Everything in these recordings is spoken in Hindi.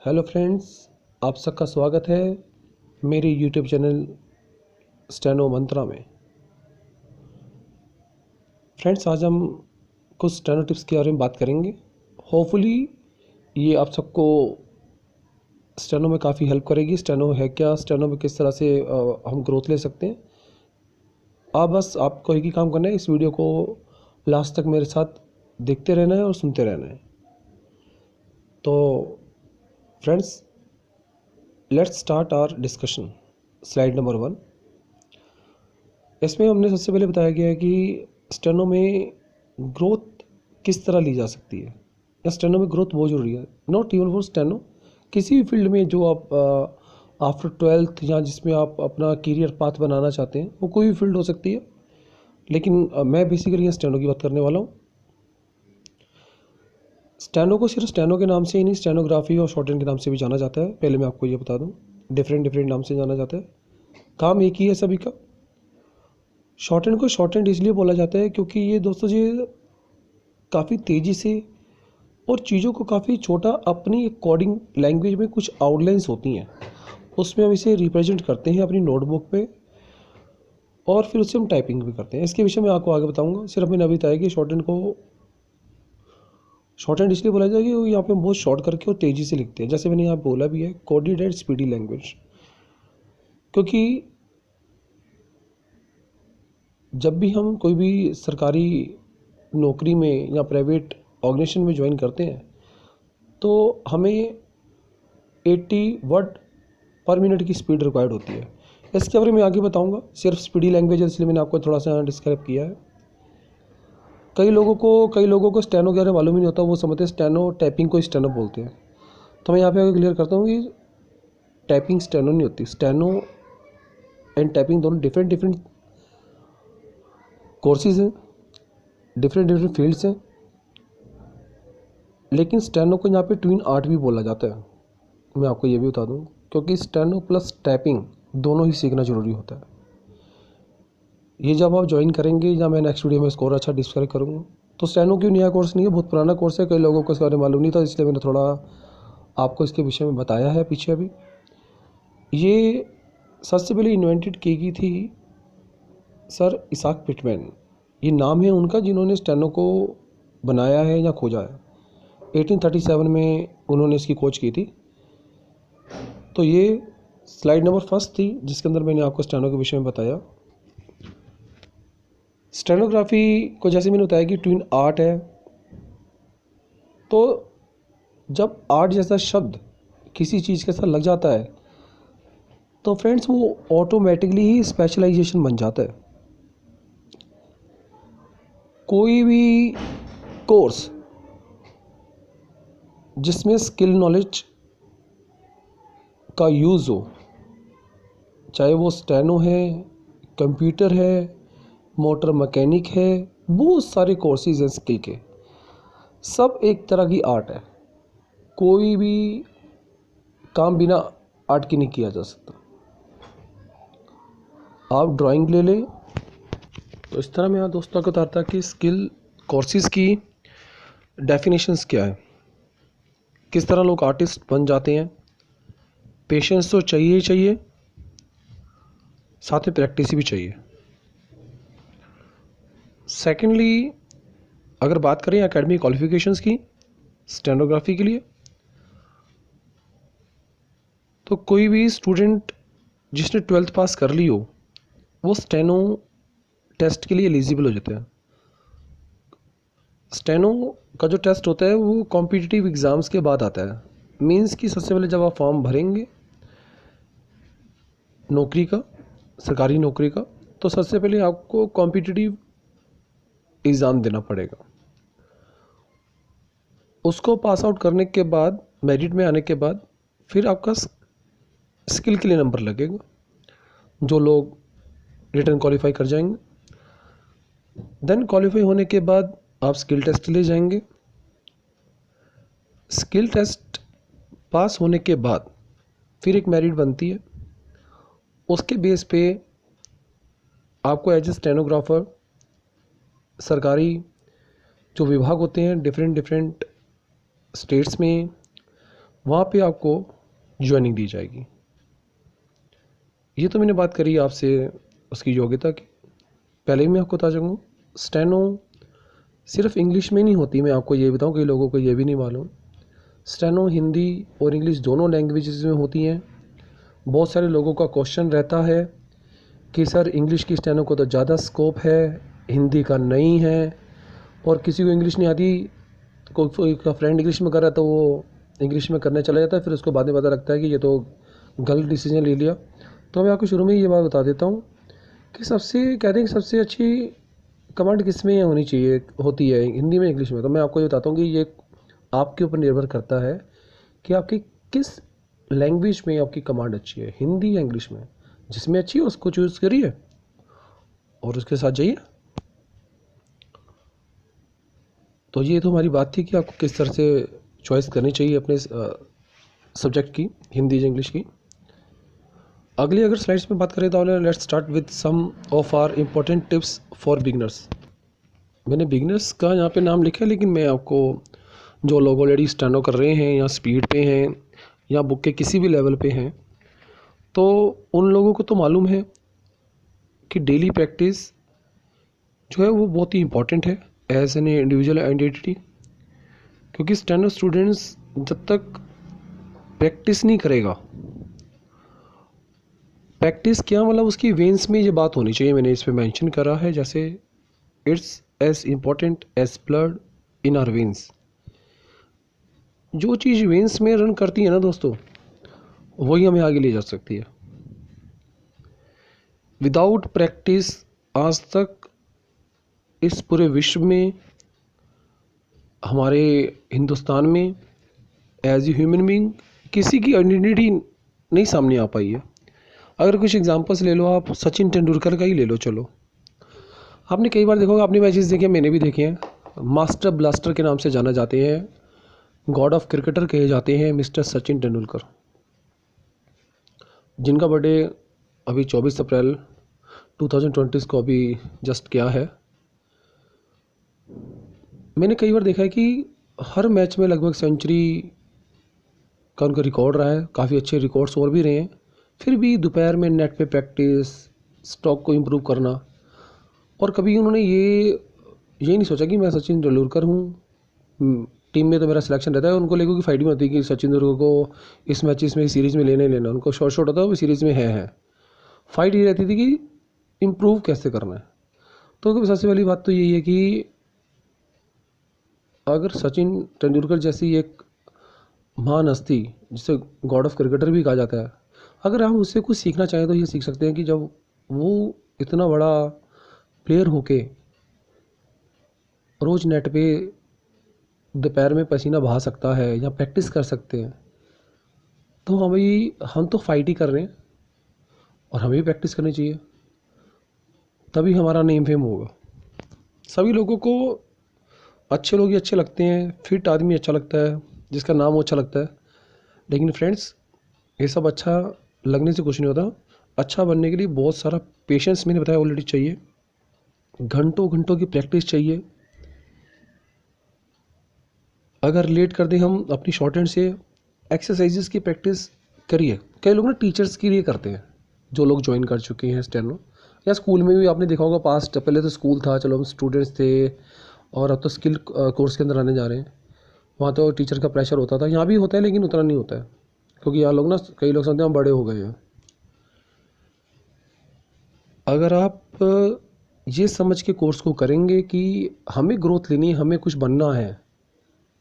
हेलो फ्रेंड्स, आप सबका स्वागत है मेरे यूट्यूब चैनल स्टेनो मंत्रा में। फ्रेंड्स, आज हम कुछ स्टेनो टिप्स के बारे में बात करेंगे। होपफुली ये आप सबको स्टेनो में काफ़ी हेल्प करेगी। स्टेनो है क्या, स्टेनो में किस तरह से हम ग्रोथ ले सकते हैं। बस आपको एक ही काम करना है, इस वीडियो को लास्ट तक मेरे साथ देखते रहना है और सुनते रहना है। तो friends, let's start our discussion. Slide number 1। इसमें हमने सबसे पहले बताया गया है कि स्टेनो में ग्रोथ किस तरह ली जा सकती है, या स्टेनो में ग्रोथ बहुत ज़रूरी है। नॉट इवन फॉर स्टेनो, किसी भी फील्ड में जो आप आफ्टर 12th या जिसमें आप अपना करियर पाथ बनाना चाहते हैं, वो कोई भी फील्ड हो सकती है। लेकिन मैं बेसिकली यहाँ स्टेनो की बात करने वाला हूँ। स्टेनो को सिर्फ स्टेनो के नाम से ही नहीं, स्टेनोग्राफी और शॉर्ट हैंड के नाम से भी जाना जाता है। पहले मैं आपको ये बता दूँ, डिफरेंट नाम से जाना जाता है, काम एक ही है सभी का। शॉर्ट हैंड को शॉर्ट हैंड इसलिए बोला जाता है क्योंकि ये दोस्तों जी काफ़ी तेज़ी से और चीज़ों को काफ़ी छोटा अपनी कोडिंग लैंग्वेज में कुछ आउटलाइंस होती हैं, उसमें हम इसे रिप्रेजेंट करते हैं अपनी नोटबुक पे, और फिर उससे हम टाइपिंग भी करते हैं। इसके विषय में आपको आगे बताऊंगा। सिर्फ मैंने अभी बताया कि शॉर्ट हैंड को शॉर्ट हैंड इसलिए बोला जाएगा कि यहाँ पे हम बहुत शॉर्ट करके और तेज़ी से लिखते हैं। जैसे मैंने यहाँ बोला भी है, कोडेड एंड स्पीडी लैंग्वेज। क्योंकि जब भी हम कोई भी सरकारी नौकरी में या प्राइवेट ऑर्गेनाइजेशन में ज्वाइन करते हैं, तो हमें 80 वर्ड पर मिनट की स्पीड रिक्वायर्ड होती है। इसके बारे में आगे बताऊंगा। सिर्फ स्पीडी लैंग्वेज है, इसलिए मैंने आपको थोड़ा सा डिस्क्राइब किया है। कई लोगों को स्टेनो के बारे में मालूम ही नहीं होता। वो समझते हैं स्टेनो टाइपिंग को स्टेनो बोलते हैं। तो मैं यहाँ पे आगे क्लियर करता हूँ कि टाइपिंग स्टेनो नहीं होती। स्टेनो एंड टाइपिंग दोनों डिफरेंट कोर्सेज हैं, डिफरेंट फील्ड्स हैं। लेकिन स्टेनो को यहाँ पे ट्विन आर्ट भी बोला जाता है। मैं आपको ये भी बता दूँ, क्योंकि स्टेनो प्लस टाइपिंग दोनों ही सीखना ज़रूरी होता है। ये जब आप ज्वाइन करेंगे, या मैं नेक्स्ट वीडियो में इसको और अच्छा डिस्क्राइब करूँगा। तो स्टेनो क्यों नया कोर्स नहीं है, बहुत पुराना कोर्स है। कई लोगों को इसके बारे में मालूम नहीं था, इसलिए मैंने थोड़ा आपको इसके विषय में बताया है पीछे। अभी ये सबसे पहले इन्वेंटेड की गई थी सर इसाक पिटमैन। ये नाम है उनका जिन्होंने स्टेनो को बनाया है या खोजा है। 1837 में उन्होंने इसकी खोज की थी। तो ये स्लाइड नंबर 1 थी, जिसके अंदर मैंने आपको स्टेनो के विषय में बताया। स्टेनोग्राफी को जैसे मैंने बताया कि ट्विन आर्ट है। तो जब आर्ट जैसा शब्द किसी चीज़ के साथ लग जाता है, तो फ्रेंड्स वो ऑटोमेटिकली ही स्पेशलाइजेशन बन जाता है। कोई भी कोर्स जिसमें स्किल नॉलेज का यूज़ हो, चाहे वो स्टेनो है, कंप्यूटर है, मोटर मैकेनिक है, बहुत सारे कोर्सेज हैं स्किल के। सब एक तरह की आर्ट है। कोई भी काम बिना आर्ट के नहीं किया जा सकता। आप ड्राइंग ले लें, तो इस तरह मैं दोस्तों को बताता कि स्किल कोर्सेज की डेफिनेशंस क्या है, किस तरह लोग आर्टिस्ट बन जाते हैं। पेशेंस तो चाहिए ही चाहिए, साथ में प्रैक्टिस भी चाहिए। सेकेंडली, अगर बात करें एकेडमिक क्वालिफिकेशंस की स्टेनोग्राफी के लिए, तो कोई भी स्टूडेंट जिसने 12th पास कर ली हो, वो स्टेनो टेस्ट के लिए एलिजिबल हो जाते हैं। स्टेनो का जो टेस्ट होता है वो कॉम्पिटिटिव एग्ज़ाम्स के बाद आता है। मींस कि सबसे पहले जब आप फॉर्म भरेंगे नौकरी का, सरकारी नौकरी का, तो सबसे पहले आपको कॉम्पिटिटिव एग्ज़ाम देना पड़ेगा। उसको पास आउट करने के बाद, मेरिट में आने के बाद, फिर आपका स्किल के लिए नंबर लगेगा। जो लोग रिटर्न क्वालिफाई कर जाएंगे, देन क्वालिफाई होने के बाद आप स्किल टेस्ट ले जाएंगे। स्किल टेस्ट पास होने के बाद फिर एक मेरिट बनती है। उसके बेस पे आपको एज ए स्टेनोग्राफर सरकारी जो विभाग होते हैं डिफरेंट स्टेट्स में, वहाँ पे आपको ज्वाइनिंग दी जाएगी। ये तो मैंने बात करी आपसे उसकी योग्यता की। पहले भी मैं आपको बता चुका, स्टेनो सिर्फ इंग्लिश में नहीं होती। मैं आपको ये बताऊं, कई लोगों को ये भी नहीं मालूम, स्टेनो हिंदी और इंग्लिश दोनों लैंग्वेजेस में होती हैं। बहुत सारे लोगों का क्वेश्चन रहता है कि सर इंग्लिश की स्टेनो को तो ज़्यादा स्कोप है, हिंदी का नहीं है। और किसी को इंग्लिश नहीं आती, कोई का फ्रेंड इंग्लिश में कर रहा है तो वो इंग्लिश में करने चला जाता है, फिर उसको बाद में पता लगता है कि ये तो गलत डिसीजन ले लिया। तो मैं आपको शुरू में ये बात बता देता हूँ कि कहते हैं कि सबसे अच्छी कमांड किस में होनी चाहिए, होती है हिंदी में इंग्लिश में। तो मैं आपको ये बताता हूँ कि ये आपके ऊपर निर्भर करता है कि आपकी किस लैंग्वेज में आपकी कमांड अच्छी है, हिंदी या इंग्लिश में। जिसमें अच्छी है उसको चूज़ करिए और उसके साथ जाइए। तो ये तो हमारी बात थी कि आपको किस तरह से चॉइस करनी चाहिए अपने सब्जेक्ट की, हिंदी या इंग्लिश की। अगली अगर स्लाइड्स में बात करें तो let's start with some of our important tips for beginners. मैंने बिगनर्स का यहाँ पे नाम लिखा है, लेकिन मैं आपको जो लोग ऑलरेडी स्टेनो कर रहे हैं या स्पीड पे हैं या बुक के किसी भी लेवल पे हैं, तो उन लोगों को तो मालूम है कि डेली प्रैक्टिस जो है वो बहुत ही इम्पॉर्टेंट है एज एन इंडिविजुअल आइडेंटिटी। क्योंकि स्टेनो स्टूडेंट्स जब तक प्रैक्टिस नहीं करेगा, प्रैक्टिस क्या मतलब उसकी वेन्स में ये बात होनी चाहिए, मैंने इस पर मेंशन करा है, जैसे it's as important as blood in our veins. जो चीज़ वेन्स में रन करती है ना दोस्तों, वही हमें आगे ले जा सकती है। विदाउट प्रैक्टिस आज तक इस पूरे विश्व में, हमारे हिंदुस्तान में एज ए ह्यूमन बीइंग किसी की आइडेंटिटी नहीं सामने आ पाई है। अगर कुछ एग्जांपल्स ले लो, आप सचिन तेंदुलकर का ही ले लो। चलो, आपने कई बार देखा होगा, आपने मैचेस देखे, मैंने भी देखे हैं। मास्टर ब्लास्टर के नाम से जाना जाते हैं, गॉड ऑफ क्रिकेटर कहे जाते हैं मिस्टर सचिन तेंदुलकर, जिनका बर्थडे अभी 24 अप्रैल 2020 को अभी जस्ट किया है। मैंने कई बार देखा है कि हर मैच में लगभग सेंचुरी का उनका रिकॉर्ड रहा है, काफ़ी अच्छे रिकॉर्ड्स और भी रहे हैं। फिर भी दोपहर में नेट पे प्रैक्टिस, स्टॉक को इम्प्रूव करना, और कभी उन्होंने ये नहीं सोचा कि मैं सचिन तेंदुलकर हूँ, टीम में तो मेरा सिलेक्शन रहता है। उनको लेकर की फाइट में होती है कि सचिन तेंदुलकर को इस मैचेस में सीरीज़ में लेना ही लेना, उनको शॉर्ट होता है वो सीरीज़ में है। फाइट ये रहती थी कि इम्प्रूव कैसे करना है। तो सबसे पहली बात तो यही है कि अगर सचिन तेंदुलकर जैसी एक महान हस्ती, जिसे गॉड ऑफ क्रिकेटर भी कहा जाता है, अगर हम उससे कुछ सीखना चाहें तो ये सीख सकते हैं कि जब वो इतना बड़ा प्लेयर होके रोज़ नेट पे दोपहर में पसीना बहा सकता है या प्रैक्टिस कर सकते हैं, तो हम तो फाइट ही कर रहे हैं और हमें भी प्रैक्टिस करनी चाहिए, तभी हमारा नेम फेम होगा। सभी लोगों को अच्छे लोग ही अच्छे लगते हैं, फिट आदमी अच्छा लगता है, जिसका नाम वो अच्छा लगता है। लेकिन फ्रेंड्स, ये सब अच्छा लगने से कुछ नहीं होता। अच्छा बनने के लिए बहुत सारा पेशेंस, मैंने बताया ऑलरेडी, चाहिए। घंटों घंटों की प्रैक्टिस चाहिए। अगर रिलेट कर दें हम अपनी शॉर्ट हैंड से, एक्सरसाइजेस की प्रैक्टिस करिए। कई लोग ना टीचर्स के लिए करते हैं, जो लोग ज्वाइन कर चुके हैं स्टेनो, या स्कूल में भी आपने देखा होगा पास्ट, पहले तो स्कूल था, चलो हम स्टूडेंट्स थे, और अब तो स्किल कोर्स के अंदर आने जा रहे हैं। वहाँ तो टीचर का प्रेशर होता था, यहाँ भी होता है लेकिन उतना नहीं होता है, क्योंकि यहाँ लोग ना, कई लोग समझते हैं हम बड़े हो गए हैं। अगर आप ये समझ के कोर्स को करेंगे कि हमें ग्रोथ लेनी है, हमें कुछ बनना है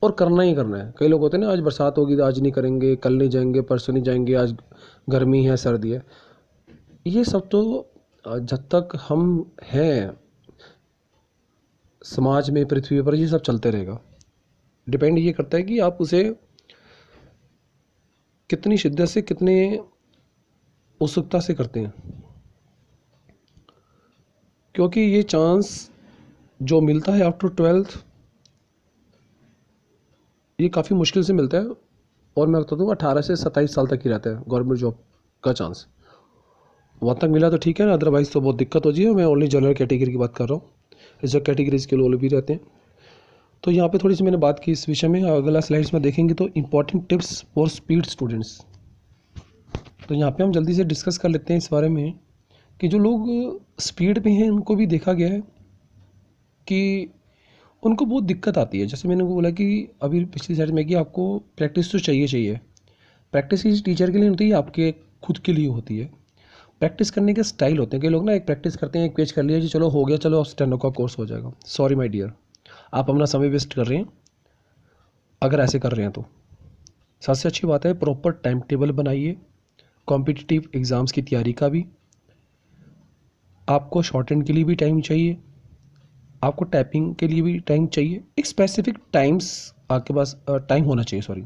और करना ही करना है। कई लोग होते हैं ना, आज बरसात होगी तो आज नहीं करेंगे, कल नहीं जाएंगे, परसों नहीं जाएंगे, आज गर्मी है, सर्दी है। ये सब तो जब तक हम हैं समाज में, पृथ्वी पर, ये सब चलते रहेगा। डिपेंड ये करता है कि आप उसे कितनी शिद्दत से, कितने उत्सुकता से करते हैं। क्योंकि ये चांस जो मिलता है आफ्टर 12th, ये काफ़ी मुश्किल से मिलता है, और मैं बता दूँ 18 से 27 साल तक ही रहता है गवर्नमेंट जॉब का चांस। वहाँ तक मिला तो ठीक है ना, अदरवाइज़ तो बहुत दिक्कत हो जाए। मैं ओनली जनरल कैटेगरी की बात कर रहा हूँ, रिजर्व कैटेगरीज के लोग भी रहते हैं। तो यहाँ पे थोड़ी सी मैंने बात की इस विषय में। अगला स्लाइड्स में देखेंगे तो important tips for speed students. तो यहाँ पे हम जल्दी से डिस्कस कर लेते हैं इस बारे में कि जो लोग स्पीड पे हैं उनको भी देखा गया है कि उनको बहुत दिक्कत आती है। जैसे मैंने को बोला कि अभी पिछली साइड में कि आपको प्रैक्टिस तो चाहिए। प्रैक्टिस किसी टीचर के लिए नहीं होती है, आपके खुद के लिए होती है। प्रैक्टिस करने के स्टाइल होते हैं। कई लोग ना एक प्रैक्टिस करते हैं, एक पेज कर लिया जी चलो हो गया, चलो स्टेनो का कोर्स हो जाएगा। सॉरी माय डियर, आप अपना समय वेस्ट कर रहे हैं अगर ऐसे कर रहे हैं तो। सबसे अच्छी बात है प्रॉपर टाइम टेबल बनाइए। कॉम्पिटिटिव एग्ज़ाम्स की तैयारी का भी आपको शॉर्ट हैंड के लिए भी टाइम चाहिए, आपको टाइपिंग के लिए भी टाइम चाहिए। एक स्पेसिफिक टाइम्स आपके पास टाइम होना चाहिए। Sorry,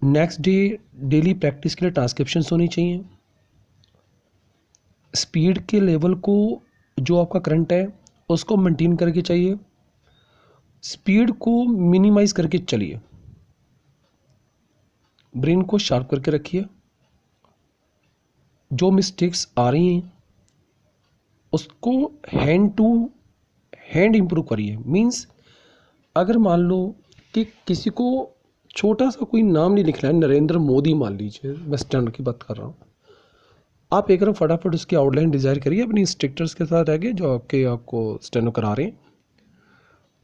next day daily practice के लिए ट्रांसक्रिप्शंस होनी चाहिए। स्पीड के लेवल को जो आपका करंट है उसको मेंटेन करके चाहिए। स्पीड को मिनिमाइज करके चलिए। ब्रेन को शार्प करके रखिए। जो मिस्टेक्स आ रही हैं उसको हैंड टू हैंड इम्प्रूव करिए। मीन्स अगर मान लो कि किसी को छोटा सा कोई नाम नहीं लिखना है, नरेंद्र मोदी मान लीजिए, मैं स्टैंडर्ड की बात कर रहा हूँ, आप एक बार फटाफट उसकी आउटलाइन डिज़ाइन करिए अपनी इंस्ट्रक्टर्स के साथ आगे जो आपको स्टेनो करा रहे हैं,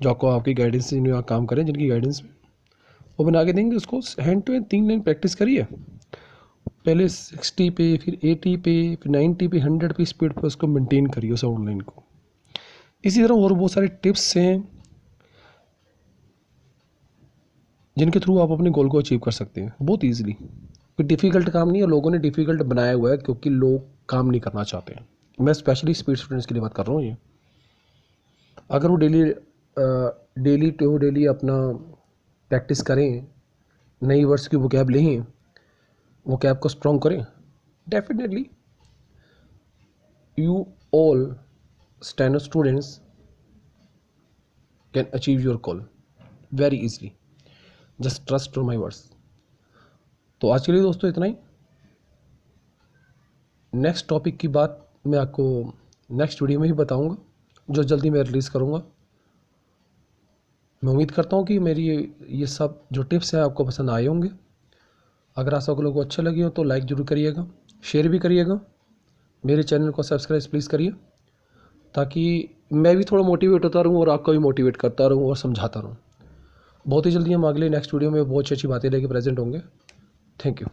जो आपको आपकी गाइडेंस में काम करें, जिनकी गाइडेंस में वो बना के देंगे। उसको hand to hand 3 line practice करिए। पहले 60 पे, फिर 80 पे, फिर 90 पे, 100 पे स्पीड पे उसको मेंटेन करिए उस आउटलाइन को। इसी तरह और बहुत सारे टिप्स हैं जिनके थ्रू आप अपने गोल को अचीव कर सकते हैं बहुत ईजिली। कोई डिफ़िकल्ट काम नहीं है, लोगों ने डिफ़िकल्ट बनाया हुआ है क्योंकि लोग काम नहीं करना चाहते हैं। मैं स्पेशली स्पीड स्टूडेंट्स के लिए बात कर रहा हूँ। ये अगर वो डेली अपना प्रैक्टिस करें, नई वर्ड्स की वोकैब लें, वोकैब को स्ट्रॉन्ग करें, definitely you all steno students can achieve your goal very easily. Just trust on my words. तो आज के लिए दोस्तों इतना ही। नेक्स्ट टॉपिक की बात मैं आपको नेक्स्ट वीडियो में ही बताऊंगा, जो जल्दी मैं रिलीज़ करूंगा। मैं उम्मीद करता हूं कि मेरी ये सब जो टिप्स हैं आपको पसंद आए होंगे। अगर आप सब लोगों को अच्छे लगे हो तो लाइक ज़रूर करिएगा, शेयर भी करिएगा, मेरे चैनल को सब्सक्राइब प्लीज़ करिए, ताकि मैं भी थोड़ा मोटिवेट होता रहूँ और आपको भी मोटिवेट करता रहूँ और समझाता रहूँ। बहुत ही जल्दी हम अगले नेक्स्ट वीडियो में बहुत अच्छी बातें लेके प्रेजेंट होंगे। Thank you.